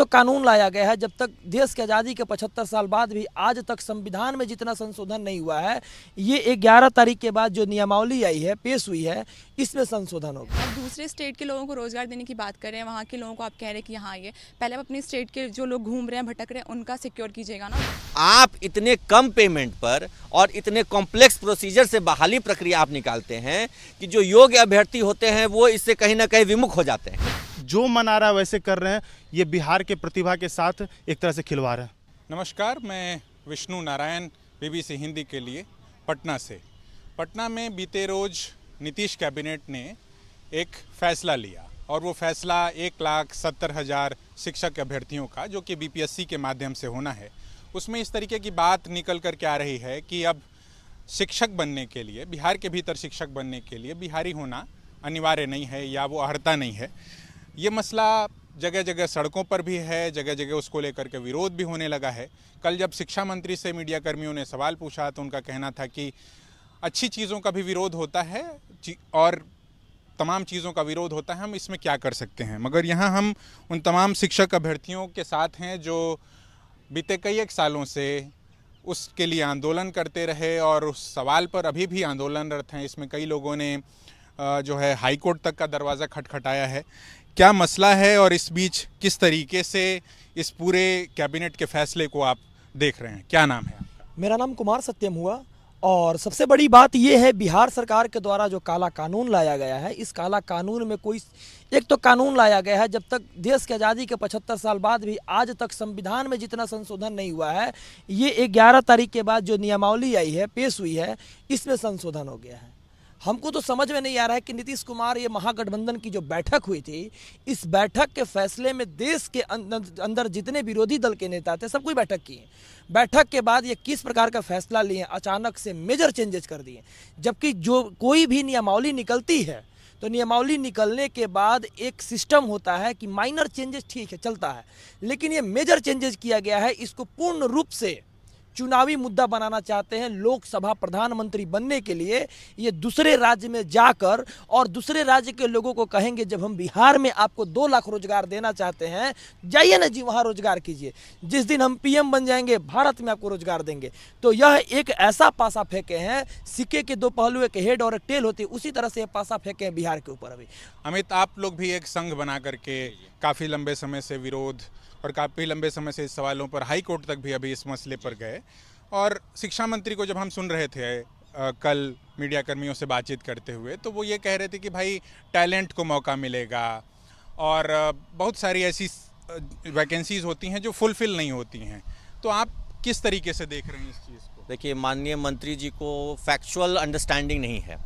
तो कानून लाया गया है, जब तक देश की आज़ादी के 75 साल बाद भी आज तक संविधान में जितना संशोधन नहीं हुआ है, ये 11 तारीख के बाद जो नियमावली आई है, पेश हुई है, इसमें संशोधन होगा। आप दूसरे स्टेट के लोगों को रोज़गार देने की बात कर रहे हैं, वहाँ के लोगों को आप कह रहे हैं कि यहाँ आइए, पहले आप अपने स्टेट के जो लोग घूम रहे हैं, भटक रहे हैं, उनका सिक्योर कीजिएगा ना। आप इतने कम पेमेंट पर और इतने कॉम्प्लेक्स प्रोसीजर से बहाली प्रक्रिया आप निकालते हैं कि जो योग्य अभ्यर्थी होते हैं वो इससे कहीं ना कहीं विमुख हो जाते हैं। जो मना रहा है वैसे कर रहे हैं, ये बिहार के प्रतिभा के साथ एक तरह से खिलवाड़ है। नमस्कार, मैं विष्णु नारायण, बीबीसी हिंदी के लिए पटना से। पटना में बीते रोज नीतीश कैबिनेट ने एक फैसला लिया और वो फैसला 1,70,000 शिक्षक अभ्यर्थियों का, जो कि बीपीएससी के माध्यम से होना है, उसमें इस तरीके की बात निकल कर के आ रही है कि अब शिक्षक बनने के लिए, बिहार के भीतर शिक्षक बनने के लिए बिहारी होना अनिवार्य नहीं है या वो अर्हता नहीं है। ये मसला जगह जगह सड़कों पर भी है, जगह जगह उसको लेकर के विरोध भी होने लगा है। कल जब शिक्षा मंत्री से मीडिया कर्मियों ने सवाल पूछा तो उनका कहना था कि अच्छी चीज़ों का भी विरोध होता है और तमाम चीज़ों का विरोध होता है, हम इसमें क्या कर सकते हैं। मगर यहाँ हम उन तमाम शिक्षक अभ्यर्थियों के साथ हैं जो बीते कई एक सालों से उसके लिए आंदोलन करते रहे और उस सवाल पर अभी भी आंदोलनरत हैं। इसमें कई लोगों ने जो है हाई कोर्ट तक का दरवाज़ा खटखटाया है। क्या मसला है और इस बीच किस तरीके से इस पूरे कैबिनेट के फैसले को आप देख रहे हैं? क्या नाम है आपका? मेरा नाम कुमार सत्यम हुआ। और सबसे बड़ी बात यह है, बिहार सरकार के द्वारा जो काला कानून लाया गया है, इस काला कानून में कोई एक तो कानून लाया गया है, जब तक देश की आज़ादी के 75 साल बाद भी आज तक संविधान में जितना संशोधन नहीं हुआ है, ये 11 तारीख के बाद जो नियमावली आई है, पेश हुई है, इसमें संशोधन हो गया है। हमको तो समझ में नहीं आ रहा है कि नीतीश कुमार, ये महागठबंधन की जो बैठक हुई थी, इस बैठक के फैसले में देश के अंदर जितने विरोधी दल के नेता थे, सब कोई बैठक किए। बैठक के बाद ये किस प्रकार का फैसला लिए, अचानक से मेजर चेंजेस कर दिए। जबकि जो कोई भी नियमावली निकलती है तो नियमावली निकलने के बाद एक सिस्टम होता है कि माइनर चेंजेस ठीक है, चलता है, लेकिन ये मेजर चेंजेस किया गया है। इसको पूर्ण रूप से चुनावी मुद्दा बनाना चाहते हैं। लोकसभा प्रधानमंत्री बनने के लिए ये दूसरे राज्य में जाकर और दूसरे राज्य के लोगों को कहेंगे, जब हम बिहार में आपको 2 लाख रोजगार देना चाहते हैं, जाइए ना जी, वहाँ रोजगार कीजिए। जिस दिन हम पीएम बन जाएंगे, भारत में आपको रोजगार देंगे। तो यह एक ऐसा पासा फेंके हैं, सिक्के के 2 पहलू, एक हेड और एक टेल होती है, उसी तरह से ये पासा फेंके हैं बिहार के ऊपर। अभी अमित, आप लोग भी एक संघ बना करके काफ़ी लंबे समय से विरोध और काफ़ी लंबे समय से इस सवालों पर हाई कोर्ट तक भी अभी इस मसले पर गए। और शिक्षा मंत्री को जब हम सुन रहे थे कल मीडिया कर्मियों से बातचीत करते हुए, तो वो ये कह रहे थे कि भाई टैलेंट को मौका मिलेगा और बहुत सारी ऐसी वैकेंसीज होती हैं जो फुलफिल नहीं होती हैं। तो आप किस तरीके से देख रहे हैं इस चीज़ को? देखिए, माननीय मंत्री जी को फैक्चुअल अंडरस्टैंडिंग नहीं है।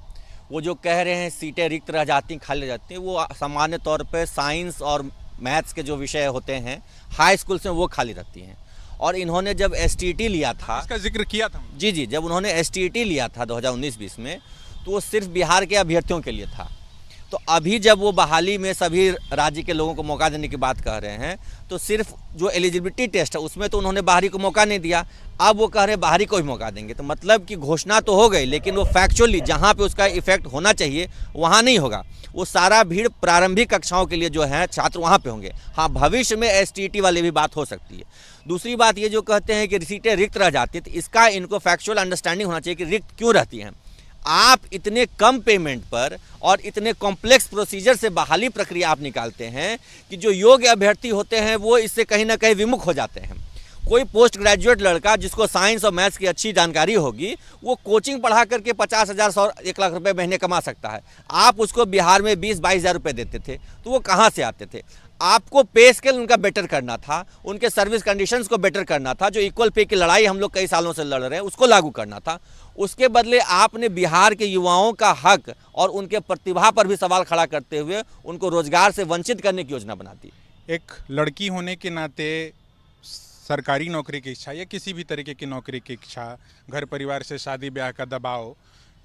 वो जो कह रहे हैं सीटें रिक्त रह जाती, खाली रह जाती हैं, वो सामान्य तौर पर साइंस और मैथ्स के जो विषय होते हैं हाई स्कूल से, वो खाली रहती हैं। और इन्होंने जब एसटीईटी लिया था, इसका जिक्र किया था जी, जब उन्होंने एसटीईटी लिया था 2019-20 में, तो वो सिर्फ बिहार के अभ्यर्थियों के लिए था। तो अभी जब वो बहाली में सभी राज्य के लोगों को मौका देने की बात कह रहे हैं, तो सिर्फ जो एलिजिबिलिटी टेस्ट है उसमें तो उन्होंने बाहरी को मौका नहीं दिया। अब वो कह रहे हैं बाहरी को ही मौका देंगे। तो मतलब कि घोषणा तो हो गई, लेकिन वो फैक्चुअली जहाँ पे उसका इफेक्ट होना चाहिए वहाँ नहीं होगा। वो सारा भीड़ प्रारंभिक कक्षाओं के लिए जो है छात्र वहाँ पे होंगे। हाँ, भविष्य में एसटीईटी वाली भी बात हो सकती है। दूसरी बात ये जो कहते हैं कि सीटें रिक्त रह जाती है, तो इसका इनको फैक्चुअल अंडरस्टैंडिंग होना चाहिए कि रिक्त क्यों रहती हैं। आप इतने कम पेमेंट पर और इतने कॉम्प्लेक्स प्रोसीजर से बहाली प्रक्रिया आप निकालते हैं कि जो योग्य अभ्यर्थी होते हैं वो इससे कहीं ना कहीं विमुख हो जाते हैं। कोई पोस्ट ग्रेजुएट लड़का जिसको साइंस और मैथ्स की अच्छी जानकारी होगी, वो कोचिंग पढ़ा करके 50,000, 100, 1 लाख रुपए महीने कमा सकता है। आप उसको बिहार में 20-22 हज़ार रुपये देते थे, तो वो कहाँ से आते थे? आपको पे स्केल उनका बेटर करना था, उनके सर्विस कंडीशंस को बेटर करना था। जो इक्वल पे की लड़ाई हम लोग कई सालों से लड़ रहे हैं, उसको लागू करना था। उसके बदले आपने बिहार के युवाओं का हक और उनके प्रतिभा पर भी सवाल खड़ा करते हुए उनको रोजगार से वंचित करने की योजना बना दी। एक लड़की होने के नाते सरकारी नौकरी की इच्छा या किसी भी तरीके की नौकरी की इच्छा, घर परिवार से शादी ब्याह का दबाव,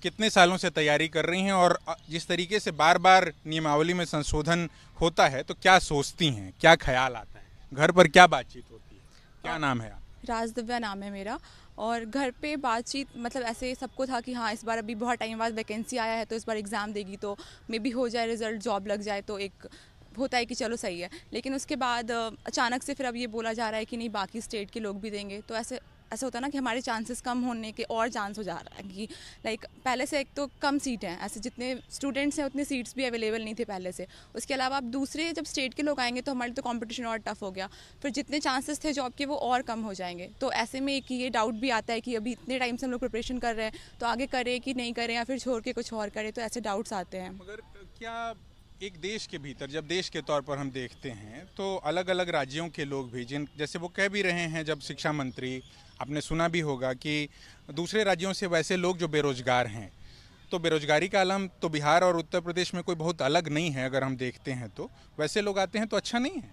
कितने सालों से तैयारी कर रही हैं? और जिस तरीके से बार बार नियमावली में संशोधन होता है, तो क्या सोचती हैं, क्या ख्याल आता है, घर पर क्या बातचीत होती है? क्या नाम है आप? राजदिव्या नाम है मेरा। और घर पे बातचीत मतलब ऐसे सबको था कि हाँ, इस बार अभी बहुत टाइम बाद वैकेंसी आया है, तो इस बार एग्ज़ाम देगी तो मे बी हो जाए रिजल्ट, जॉब लग जाए तो एक होता है कि चलो सही है, लेकिन उसके बाद अचानक से फिर अब ये बोला जा रहा है कि नहीं बाकी स्टेट के लोग भी देंगे। तो ऐसा होता है ना कि हमारे चांसेस कम होने के और चांस हो जा रहा है कि लाइक पहले से एक तो कम सीट हैं, ऐसे जितने स्टूडेंट्स हैं उतनी सीट्स भी अवेलेबल नहीं थे पहले से। उसके अलावा अब दूसरे जब स्टेट के लोग आएंगे तो हमारे तो कंपटीशन और टफ हो गया, फिर जितने चांसेस थे जॉब के वो और कम हो जाएंगे। तो ऐसे में एक ये डाउट भी आता है कि अभी इतने टाइम से हम लोग प्रिपरेशन कर रहे हैं तो आगे करें कि नहीं करें, या फिर छोड़ के कुछ और करें, तो ऐसे डाउट्स आते हैं। मगर क्या एक देश के भीतर जब देश के तौर पर हम देखते हैं तो अलग अलग राज्यों के लोग भी जैसे वो कह भी रहे हैं, जब शिक्षा मंत्री, आपने सुना भी होगा कि दूसरे राज्यों से वैसे लोग जो बेरोजगार हैं, तो बेरोजगारी का आलम तो बिहार और उत्तर प्रदेश में कोई बहुत अलग नहीं है। अगर हम देखते हैं तो वैसे लोग आते हैं तो अच्छा नहीं है।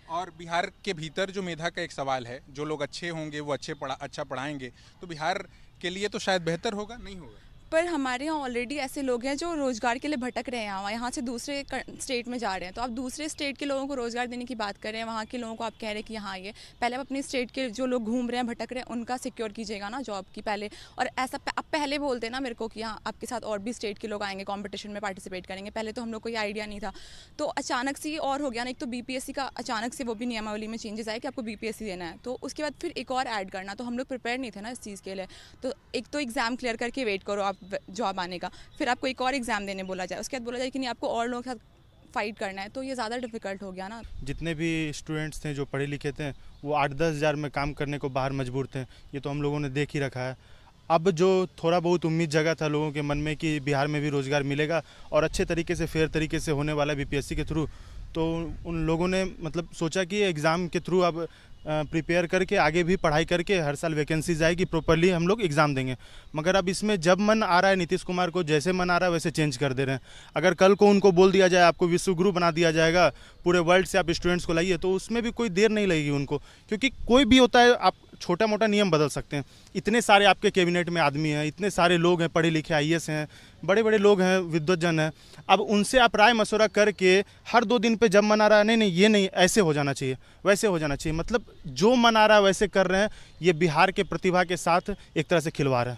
और बिहार के भीतर जो मेधा का एक सवाल है, जो लोग अच्छे होंगे वो अच्छा पढ़ाएंगे तो बिहार के लिए तो शायद बेहतर होगा, नहीं होगा। पर हमारे यहाँ ऑलरेडी ऐसे लोग हैं जो रोज़गार के लिए भटक रहे हैं, यहाँ से दूसरे स्टेट में जा रहे हैं। तो आप दूसरे स्टेट के लोगों को रोज़गार देने की बात कर रहे हैं, वहाँ के लोगों को आप कह रहे हैं कि यहाँ आइए। पहले आप अपनी स्टेट के जो लोग घूम रहे हैं भटक रहे हैं उनका सिक्योर कीजिएगा ना जॉब की पहले। और ऐसा आप पहले बोलते ना मेरे को कि यहाँ आपके साथ और भी स्टेट के लोग आएंगे, कॉम्पिटिशन में पार्टिसिपेट करेंगे। पहले तो हम लोग को ये आइडिया नहीं था, तो अचानक से ये और हो गया ना। एक तो BPSC का अचानक से वो भी नियमावली में चेंजेस आए कि आपको BPSC देना है, तो उसके बाद फिर एक और ऐड करना। तो हम लोग प्रिपेयर नहीं थे ना इस चीज़ के लिए। तो एक तो एग्ज़ाम क्लियर करके वेट करो आप जॉब आने का, फिर आपको एक और एग्जाम देने बोला जाए, उसके बाद बोला जाए कि नहीं आपको और लोगों के साथ फाइट करना है, तो ये ज़्यादा डिफिकल्ट हो गया ना। जितने भी स्टूडेंट्स थे जो पढ़े लिखे थे वो 8-10 हज़ार में काम करने को बाहर मजबूर थे, ये तो हम लोगों ने देख ही रखा है। अब जो थोड़ा बहुत उम्मीद जगा था लोगों के मन में कि बिहार में भी रोज़गार मिलेगा और अच्छे तरीके से फेयर तरीके से होने वाला BPSC के थ्रू, तो उन लोगों ने मतलब सोचा कि एग्ज़ाम के थ्रू अब प्रिपेयर करके आगे भी पढ़ाई करके हर साल वैकेंसीज आएगी, प्रॉपरली हम लोग एग्ज़ाम देंगे। मगर अब इसमें जब मन आ रहा है नीतीश कुमार को, जैसे मन आ रहा है वैसे चेंज कर दे रहे हैं। अगर कल को उनको बोल दिया जाए आपको विश्व गुरु बना दिया जाएगा, पूरे वर्ल्ड से आप स्टूडेंट्स को लाइए, तो उसमें भी कोई देर नहीं लगेगी उनको, क्योंकि कोई भी होता है आप छोटा मोटा नियम बदल सकते हैं। इतने सारे आपके कैबिनेट में आदमी हैं, इतने सारे लोग हैं, पढ़े लिखे IAS हैं, बड़े बड़े लोग हैं, विद्वतजन हैं। अब उनसे आप राय मशवरा करके हर 2 दिन पे जब मन आ रहा है नहीं ये नहीं ऐसे हो जाना चाहिए, वैसे हो जाना चाहिए, मतलब जो मन आ रहा है वैसे कर रहे हैं। ये बिहार के प्रतिभा के साथ एक तरह से खिलवाड़ है।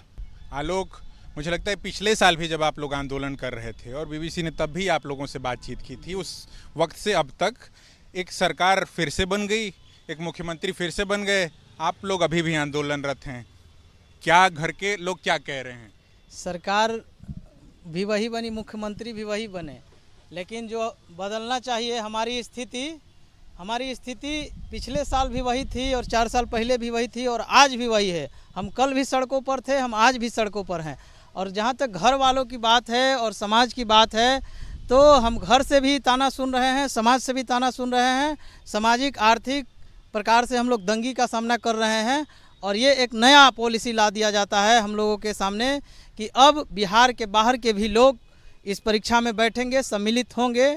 आलोक, मुझे लगता है पिछले साल भी जब आप लोग आंदोलन कर रहे थे और BBC ने तब भी आप लोगों से बातचीत की थी, उस वक्त से अब तक एक सरकार फिर से बन गई, एक मुख्यमंत्री फिर से बन गए, आप लोग अभी भी आंदोलनरत हैं। क्या घर के लोग क्या कह रहे हैं? सरकार भी वही बनी, मुख्यमंत्री भी वही बने, लेकिन जो बदलना चाहिए हमारी स्थिति पिछले साल भी वही थी और 4 साल पहले भी वही थी और आज भी वही है। हम कल भी सड़कों पर थे, हम आज भी सड़कों पर हैं। और जहाँ तक घर वालों की बात है और समाज की बात है, तो हम घर से भी ताना सुन रहे हैं, समाज से भी ताना सुन रहे हैं। सामाजिक आर्थिक प्रकार से हम लोग दंगी का सामना कर रहे हैं और ये एक नया पॉलिसी ला दिया जाता है हम लोगों के सामने कि अब बिहार के बाहर के भी लोग इस परीक्षा में बैठेंगे, सम्मिलित होंगे।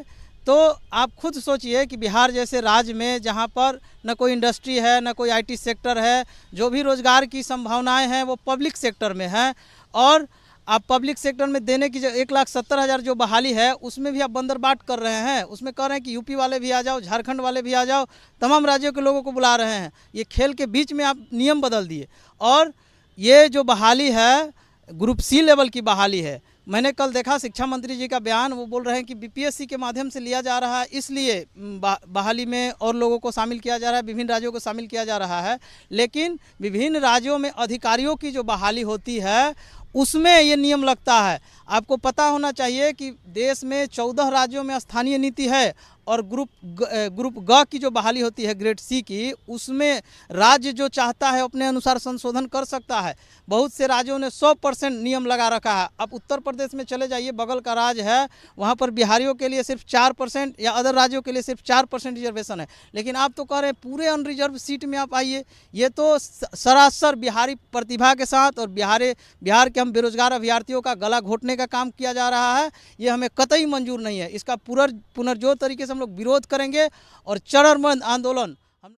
तो आप खुद सोचिए कि बिहार जैसे राज्य में जहाँ पर न कोई इंडस्ट्री है, न कोई IT सेक्टर है, जो भी रोज़गार की संभावनाएं हैं वो पब्लिक सेक्टर में है। और आप पब्लिक सेक्टर में देने की जो 1,70,000 जो बहाली है उसमें भी आप बंदरबाट कर रहे हैं, उसमें कह रहे हैं कि UP वाले भी आ जाओ, झारखंड वाले भी आ जाओ, तमाम राज्यों के लोगों को बुला रहे हैं। ये खेल के बीच में आप नियम बदल दिए। और ये जो बहाली है ग्रुप C लेवल की बहाली है। मैंने कल देखा शिक्षा मंत्री जी का बयान, वो बोल रहे हैं कि BPSC के माध्यम से लिया जा रहा है, इसलिए बहाली में और लोगों को शामिल किया जा रहा है, विभिन्न राज्यों को शामिल किया जा रहा है। लेकिन विभिन्न राज्यों में अधिकारियों की जो बहाली होती है उसमें ये नियम लगता है। आपको पता होना चाहिए कि देश में 14 राज्यों में स्थानीय नीति है और ग्रुप G की जो बहाली होती है ग्रेड C की, उसमें राज्य जो चाहता है अपने अनुसार संशोधन कर सकता है। बहुत से राज्यों ने 100% नियम लगा रखा है। अब उत्तर प्रदेश में चले जाइए, बगल का राज्य है, वहाँ पर बिहारियों के लिए सिर्फ 4% या अदर राज्यों के लिए सिर्फ 4% रिजर्वेशन है। लेकिन आप तो कह रहे हैं पूरे अनरिजर्व सीट में आप आइए। ये तो सरासर बिहारी प्रतिभा के साथ और बिहार के हम बेरोजगार अभ्यर्थियों का गला घोटने का काम किया जा रहा है। ये हमें कतई मंजूर नहीं है। इसका पुनर्जोर तरीके से हम लोग विरोध करेंगे और चरमबंद आंदोलन हम